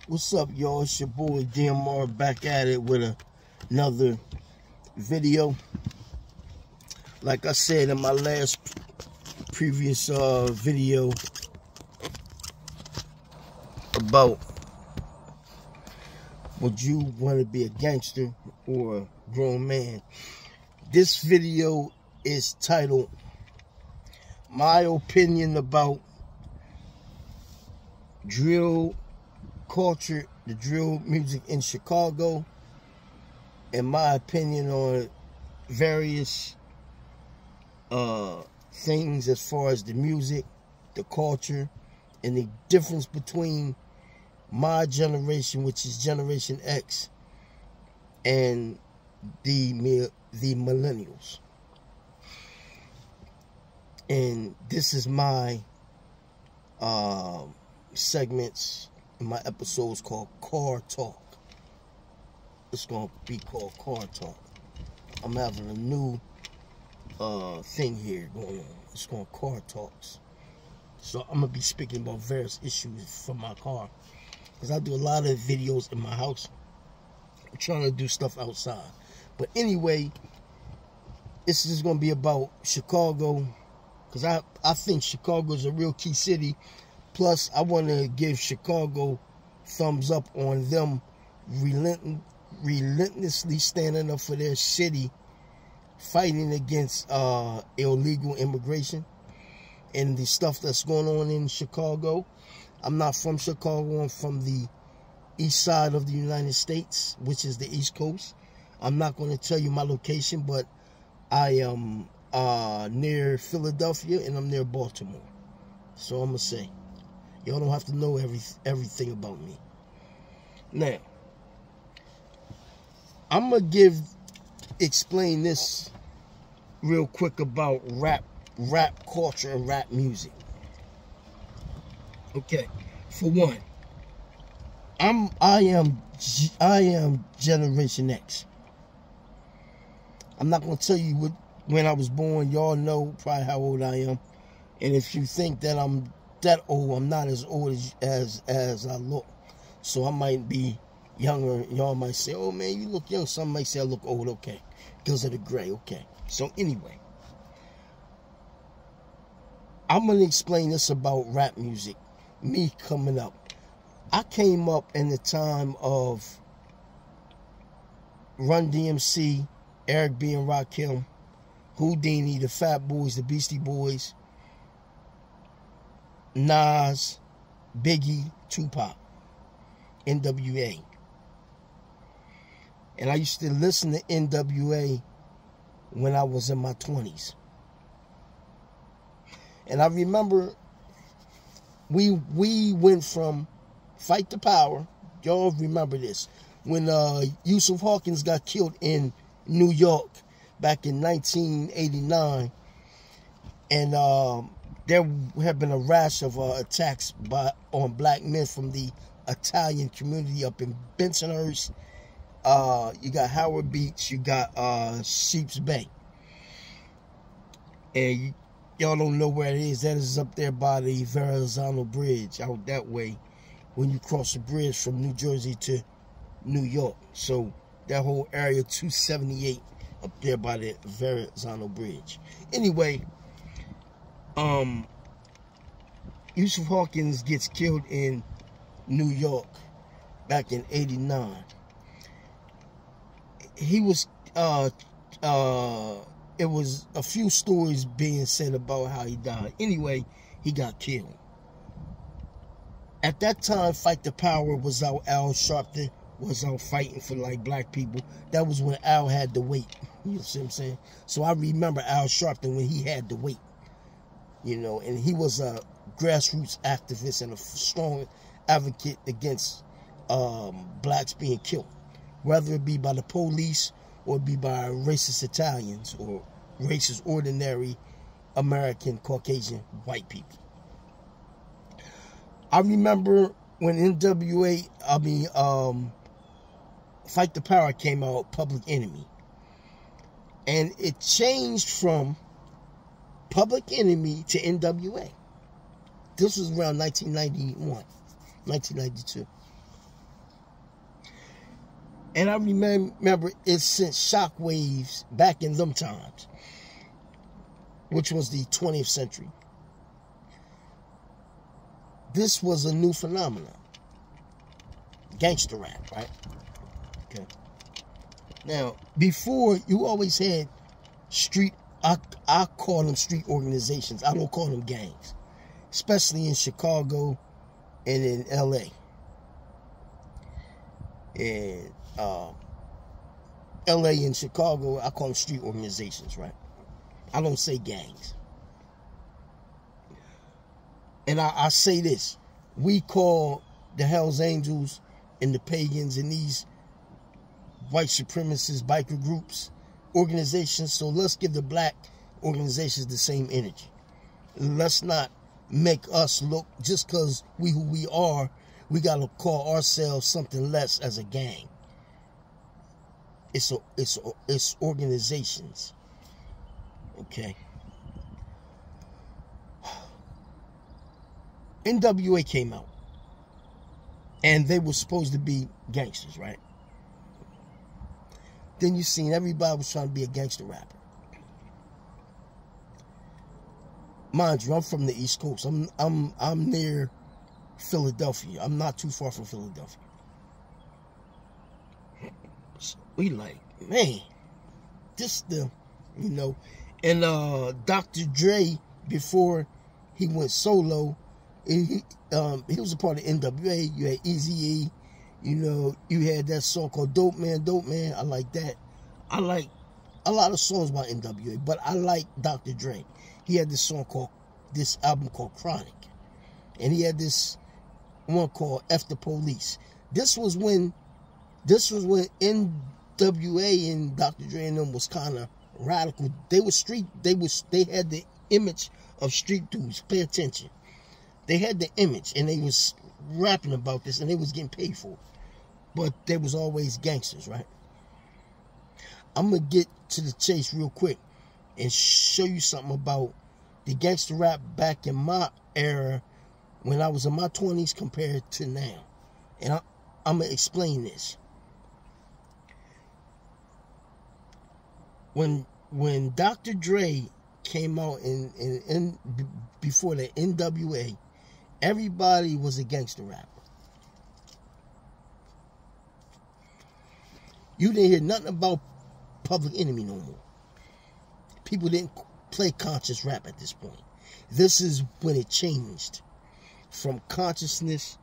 What's up, y'all? It's your boy DMR back at it with another video. Like I said in my previous video about would you want to be a gangster or a grown man, this video is titled My Opinion About Drill Culture, the drill music in Chicago, and my opinion on various things as far as the music, the culture, and the difference between my generation, which is Generation X, and the millennials. And this is my segments in my episodes called Car Talk. It's going to be called Car Talk. I'm having a new thing here going on. It's called Car Talks. So I'm going to be speaking about various issues from my car, because I do a lot of videos in my house. I'm trying to do stuff outside. But anyway, this is going to be about Chicago, because I think Chicago is a real key city. Plus, I want to give Chicago thumbs up on them relentlessly standing up for their city, fighting against illegal immigration and the stuff that's going on in Chicago. I'm not from Chicago. I'm from the east side of the United States, which is the East Coast. I'm not going to tell you my location, but I am near Philadelphia and I'm near Baltimore. So I'm going to say, y'all don't have to know everything about me. Now, I'm going to explain this real quick about rap culture and rap music. Okay, for one, I am Generation X. I'm not going to tell you when I was born. Y'all know probably how old I am. And if you think that I'm that old, I'm not as old as I look. So I might be younger. Y'all might say, oh man, you look young. Some might say I look old. Okay, because of the gray. Okay, so anyway, I'm going to explain this about rap music. Me coming up, I came up in the time of Run DMC, Eric B. and Rakim, Houdini, the Fat Boys, the Beastie Boys, Nas, Biggie, Tupac, NWA. And I used to listen to NWA when I was in my 20s. And I remember we went from Fight the Power. Y'all remember this. When Yusuf Hawkins got killed in New York back in 1989. And there have been a rash of attacks on black men from the Italian community up in Bensonhurst. You got Howard Beach, you got Sheep's Bay. And y'all don't know where it is. That is up there by the Verrazano Bridge, out that way, when you cross the bridge from New Jersey to New York. So that whole area, 278, up there by the Verrazano Bridge. Anyway, Yusuf Hawkins gets killed in New York back in '89. He was it was a few stories being said about how he died. Anyway, he got killed. At that time, Fight the Power was out. Al Sharpton was out fighting for like black people. That was when Al had to wait. You see what I'm saying? So I remember Al Sharpton when he had to wait. You know, and he was a grassroots activist and a strong advocate against blacks being killed, whether it be by the police or be by racist Italians or racist ordinary American Caucasian white people. I remember when NWA, Fight the Power came out, Public Enemy. And it changed from Public Enemy to NWA. This was around 1991, 1992. And I remember it sent shockwaves back in them times, which was the 20th century. This was a new phenomenon. Gangster rap, right? Okay. Now, before, you always had street, I call them street organizations. I don't call them gangs. Especially in Chicago and in LA. And LA and Chicago, I call them street organizations, right? I don't say gangs. And I say this. We call the Hells Angels and the Pagans and these white supremacist biker groups organizations. So let's give the black organizations the same energy. Let's not make us look, just because we who we are, we got to call ourselves something less as a gang. It's organizations. Okay. NWA came out. And they were supposed to be gangsters, right? Then you seen everybody was trying to be a gangster rapper. Mind you, I'm from the East Coast. I'm near Philadelphia. I'm not too far from Philadelphia. So we like, man, this the, you know, and Dr. Dre, before he went solo, he was a part of NWA. You had Eazy-E, you know, you had that song called Dope Man, Dope Man. I like that. I like a lot of songs by NWA, but I like Dr. Dre. He had this album called Chronic. And he had this one called F the Police. This was when NWA and Dr. Dre and them was kind of radical. They had the image of street dudes. Pay attention. They had the image, and they was rapping about this, and they was getting paid for it. But they was always gangsters, right? I'm going to get to the chase real quick and show you something about the gangster rap back in my era when I was in my 20s compared to now. And I'm going to explain this. When Dr. Dre came out in before the NWA, everybody was a gangster rapper. You didn't hear nothing about Public Enemy no more. People didn't play conscious rap at this point. This is when it changed from consciousness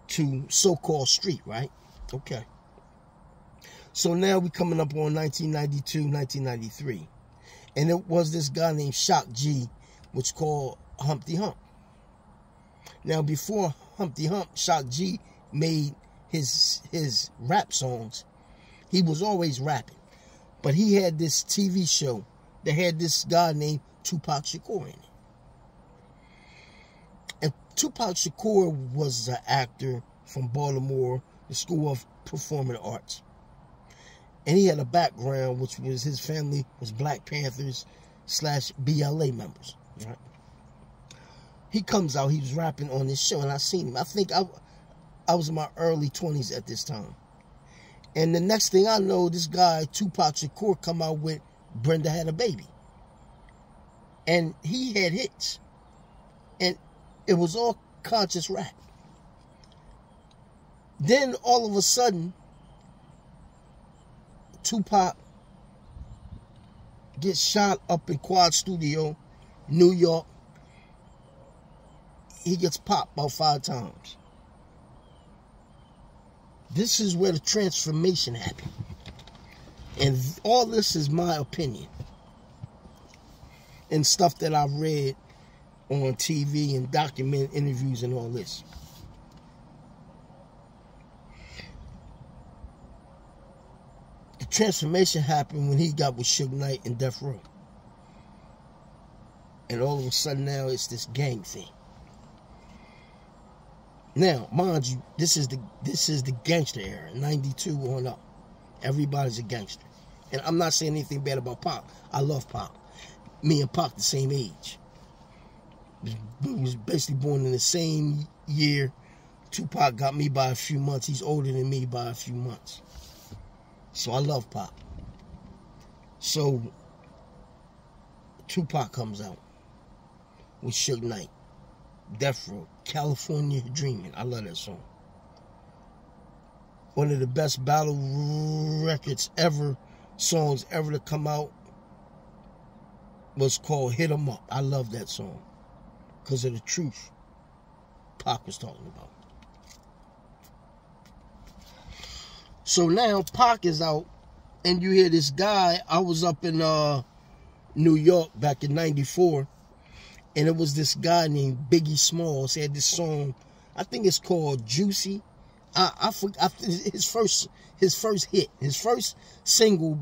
to so-called street, right? Okay. So now we're coming up on 1992, 1993. And it was this guy named Shock G, which called Humpty Hump. Now, before Humpty Hump, Shock G made his rap songs. He was always rapping. But he had this TV show that had this guy named Tupac Shakur in it. And Tupac Shakur was an actor from Baltimore, the School of Performing Arts. And he had a background, which was his family was Black Panthers / BLA members. Right? He comes out, he was rapping on this show, and I seen him. I think I was in my early 20s at this time. And the next thing I know, this guy, Tupac Shakur, come out with Brenda Had a Baby. And he had hits. And it was all conscious rap. Then all of a sudden, Tupac gets shot up in Quad Studio, New York. He gets popped about 5 times. This is where the transformation happened. And all this is my opinion. And stuff that I've read on TV and document interviews and all this. The transformation happened when he got with Suge Knight and Death Row. And all of a sudden now it's this gang thing. Now, mind you, this is the gangster era, 92 on up. Everybody's a gangster. And I'm not saying anything bad about Pac. I love Pac. Me and Pac the same age. We was basically born in the same year. Tupac got me by a few months. He's older than me by a few months. So I love Pac. So Tupac comes out with Suge Knight, Death Row, California Dreamin'. I love that song. One of the best battle records ever, songs ever to come out, was called Hit 'Em Up. I love that song because of the truth Pac was talking about. So now Pac is out, and you hear this guy. I was up in New York back in '94, and it was this guy named Biggie Smalls. He had this song, I think it's called Juicy. I forgot his first hit, his first single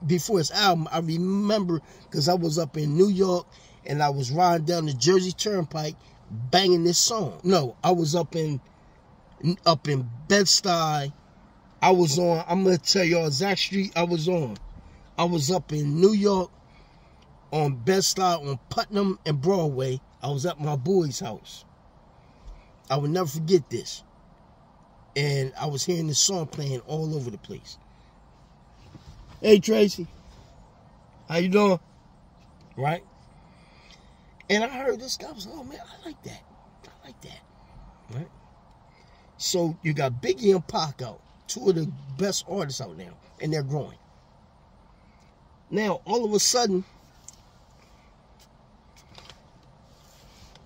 before his album. I remember because I was up in New York and I was riding down the Jersey Turnpike banging this song. No, I was up in Bed-Stuy. I was on, I'm gonna tell y'all exact street I was on. I was up in New York on Bed-Stuy on Putnam and Broadway. I was at my boy's house. I will never forget this. And I was hearing this song playing all over the place. Hey Tracy, how you doing? Right? And I heard this guy. I was like, oh man, I like that. I like that. Right? So you got Biggie and Pac out, two of the best artists out now, and they're growing. Now, all of a sudden,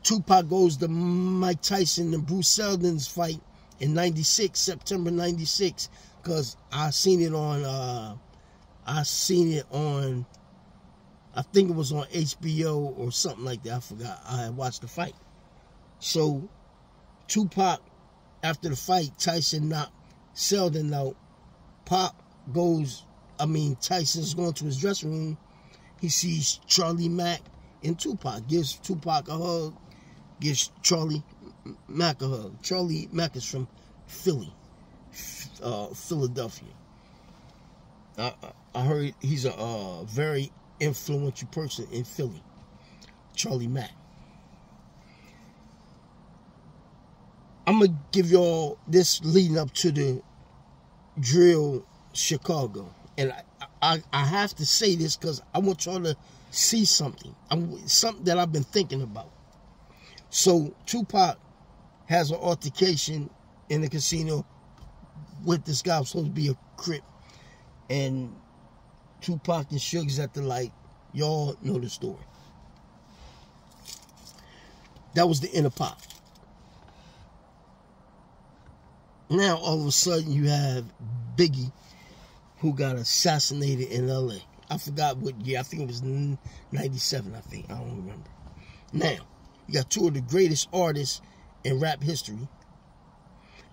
Tupac goes to Mike Tyson and Bruce Seldon's fight in '96, September '96, because I seen it on, I think it was on HBO or something like that. I forgot. I had watched the fight. So Tupac, after the fight, Tyson knocked Seldon out. Tyson's going to his dressing room. He sees Charlie Mack and Tupac. Gives Tupac a hug. Gives Charlie Mack a hug. Charlie Mack is from Philadelphia. I heard he's a very influential person in Philly. Charlie Mack. I'm going to give y'all this leading up to the drill Chicago. And I have to say this because I want y'all to see something. Something that I've been thinking about. So Tupac has an altercation in the casino with this guy who's supposed to be a Crip. And Tupac and Suge's at the light. Y'all know the story. That was the inner Pac. Now, all of a sudden, you have Biggie, who got assassinated in L.A. I forgot what year. I think it was 97, I think. I don't remember. Now, you got two of the greatest artists in rap history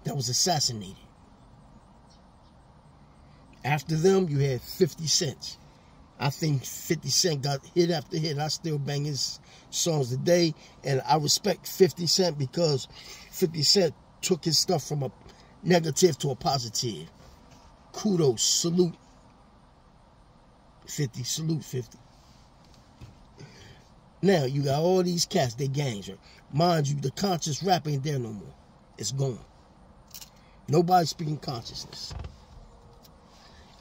that was assassinated. After them, you had 50 Cent. I think 50 Cent got hit after hit. I still bang his songs today. And I respect 50 Cent because 50 Cent took his stuff from a negative to a positive. Kudos. Salute 50. Salute 50. Now, you got all these cats. They gangs, right? Mind you, the conscious rap ain't there no more. It's gone. Nobody's speaking consciousness.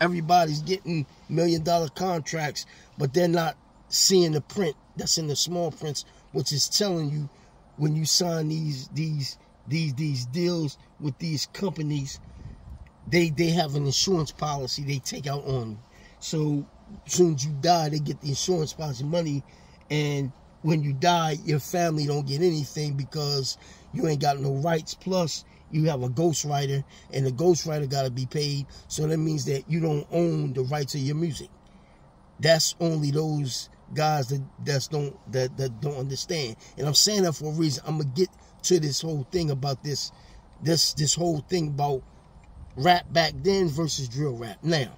Everybody's getting $1 million contracts, but they're not seeing the print that's in the small prints, which is telling you when you sign these deals with these companies, they have an insurance policy they take out on you. So as soon as you die, they get the insurance policy money, and when you die, your family don't get anything because you ain't got no rights. Plus, you have a ghostwriter, and the ghostwriter got to be paid. So that means that you don't own the rights of your music. That's only those guys that don't understand. And I'm saying that for a reason. I'm gonna get to this whole thing about this whole thing about rap back then versus drill rap now.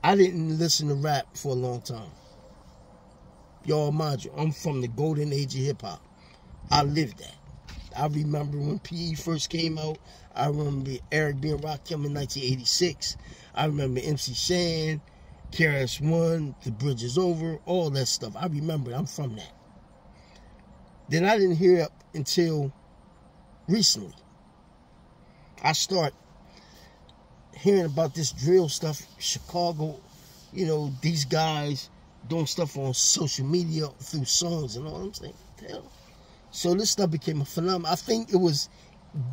I didn't listen to rap for a long time. Y'all, mind you, I'm from the golden age of hip-hop. I lived that. I remember when PE first came out. I remember Eric B. and Rakim in 1986. I remember MC Shan, KRS-One, The Bridge Is Over, all that stuff. I remember it. I'm from that. Then I didn't hear it until recently. I start hearing about this drill stuff, Chicago, you know, these guys doing stuff on social media through songs and all. I'm saying, what the hell? So this stuff became a phenomenon. I think it was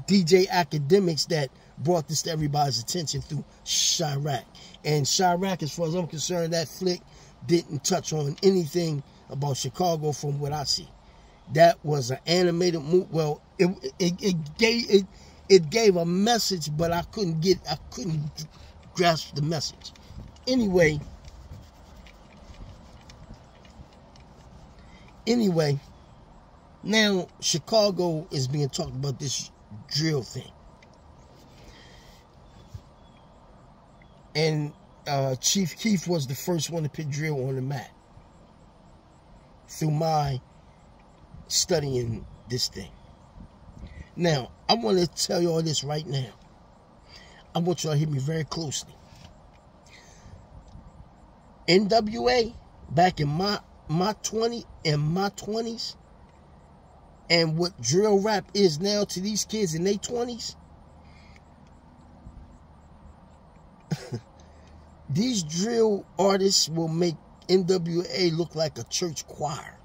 DJ Academics that brought this to everybody's attention through Chirac. And Chirac, as far as I'm concerned, that flick didn't touch on anything about Chicago from what I see. That was an animated movie. Well, it gave a message, but I couldn't grasp the message. Anyway, now Chicago is being talked about this drill thing. And Chief Keef was the first one to put drill on the map through my studying this thing. Now, I want to tell you all this right now. I want y'all to hear me very closely. NWA, back in my 20s, and what drill rap is now to these kids in their 20s, these drill artists will make NWA look like a church choir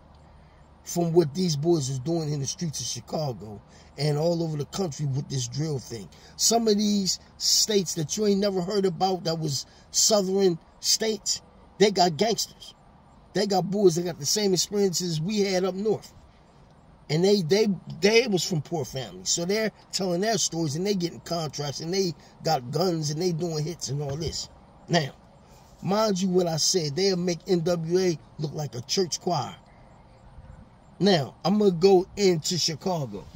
from what these boys is doing in the streets of Chicago and all over the country with this drill thing. Some of these states that you ain't never heard about that was southern states, they got gangsters. They got boys that got the same experiences we had up north. And they was from poor families. So they're telling their stories and they getting contracts and they got guns and they doing hits and all this. Now, mind you what I said, they'll make NWA look like a church choir. Now, I'm going to go into Chicago.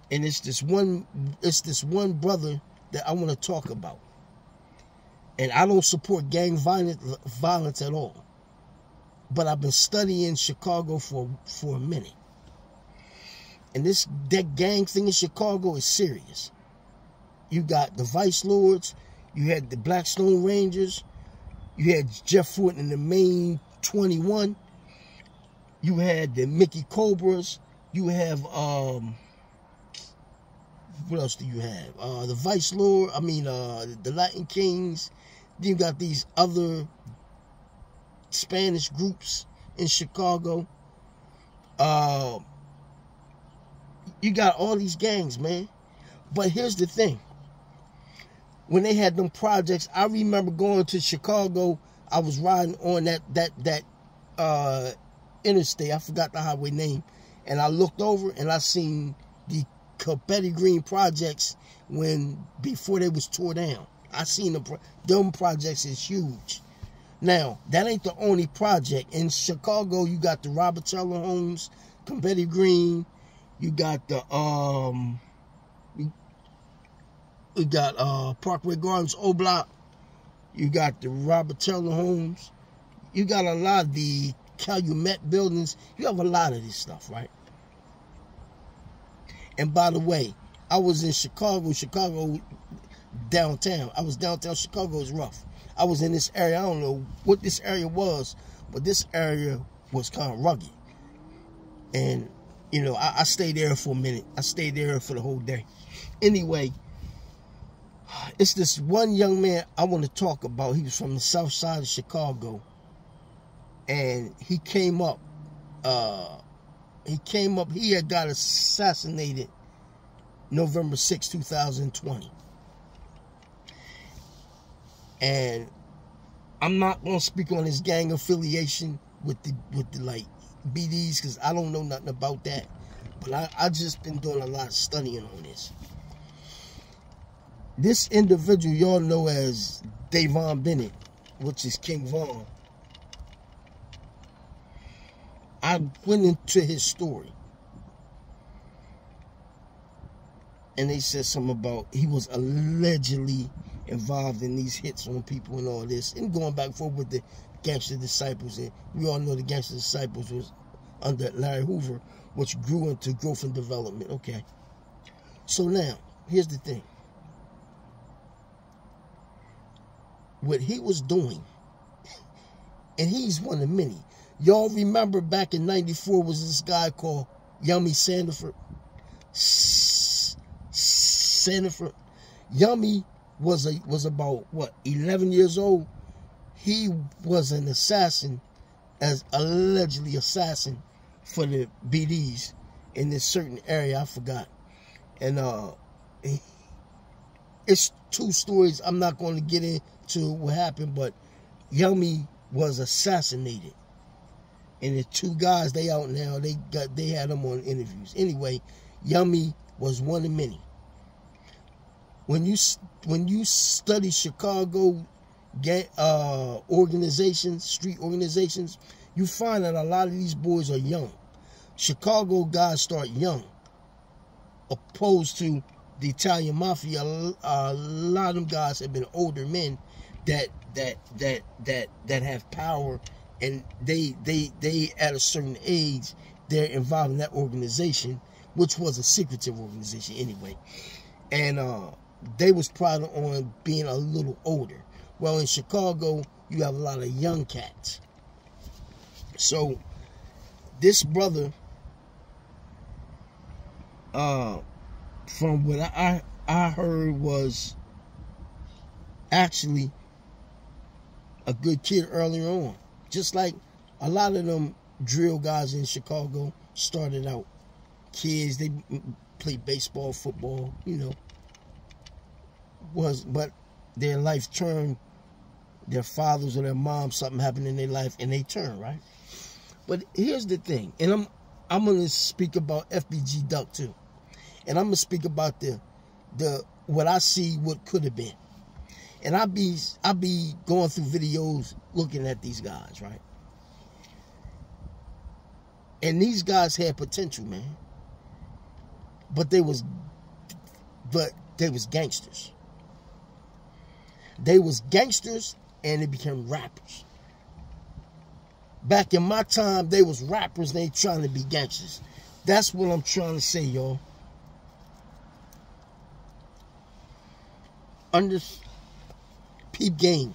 And it's this one brother that I want to talk about. And I don't support gang violence at all. But I've been studying Chicago for a minute. And that gang thing in Chicago is serious. You got the Vice Lords, you had the Blackstone Rangers, you had Jeff Fort and the Main 21, you had the Mickey Cobras, you have what else do you have? The Vice Lord, the Latin Kings. Then you got these other Spanish groups in Chicago. You got all these gangs, man. But here's the thing. When they had them projects, I remember going to Chicago. I was riding on that interstate. I forgot the highway name. And I looked over and I seen the Confetti Green projects before they was tore down. I seen them projects is huge. Now, that ain't the only project. In Chicago, you got the Robert Teller homes, Confetti Green. You got the Parkway Gardens O Block. You got the Robert Teller homes. You got a lot of the Calumet buildings. You have a lot of this stuff, right? And by the way, I was in Chicago downtown. I was downtown. Chicago is rough. I was in this area. I don't know what this area was, but this area was kind of rugged. And, you know, I stayed there for a minute. I stayed there for the whole day. Anyway, it's this one young man I want to talk about. He was from the south side of Chicago. And he came up. He had got assassinated November 6, 2020. And I'm not going to speak on his gang affiliation with the like BDs, because I don't know nothing about that. But I just been doing a lot of studying on this. This individual y'all know as Davon Bennett, which is King Von. I went into his story. And they said something about he was allegedly involved in these hits on people and all this. And going back and forth with the Gangster Disciples. And we all know the Gangster Disciples was under Larry Hoover, which grew into Growth and Development. Okay. So now, here's the thing. What he was doing, and he's one of many. Y'all remember back in '94 was this guy called Yummy Sandiford. Yummy was about what, 11 years old. He was an assassin, as allegedly assassin for the BDs in this certain area. I forgot. And it's two stories. I'm not going to get into what happened, but Yummy was assassinated. And the two guys, they out now. They had them on interviews. Anyway, Yummy was one of many. When you study Chicago organizations, street organizations, you find that a lot of these boys are young. Chicago guys start young, opposed to the Italian mafia. A lot of them guys have been older men that have power, and they at a certain age they're involved in that organization, which was a secretive organization anyway, and they was proud on being a little older. Well, in Chicago, you have a lot of young cats. So this brother, from what I heard, was actually a good kid earlier on. Just like a lot of them drill guys in Chicago started out kids. They played baseball, football, you know. But their life turned, their fathers or their moms, something happened in their life, and they turn, right? But here's the thing, and I'm gonna speak about FBG Duck too, and I'm gonna speak about the what I see, what could have been, and I be going through videos looking at these guys, right? And these guys had potential, man, but they was gangsters. They was gangsters, and they became rappers. Back in my time, they was rappers, and they trying to be gangsters. That's what I'm trying to say, y'all. Under peep game.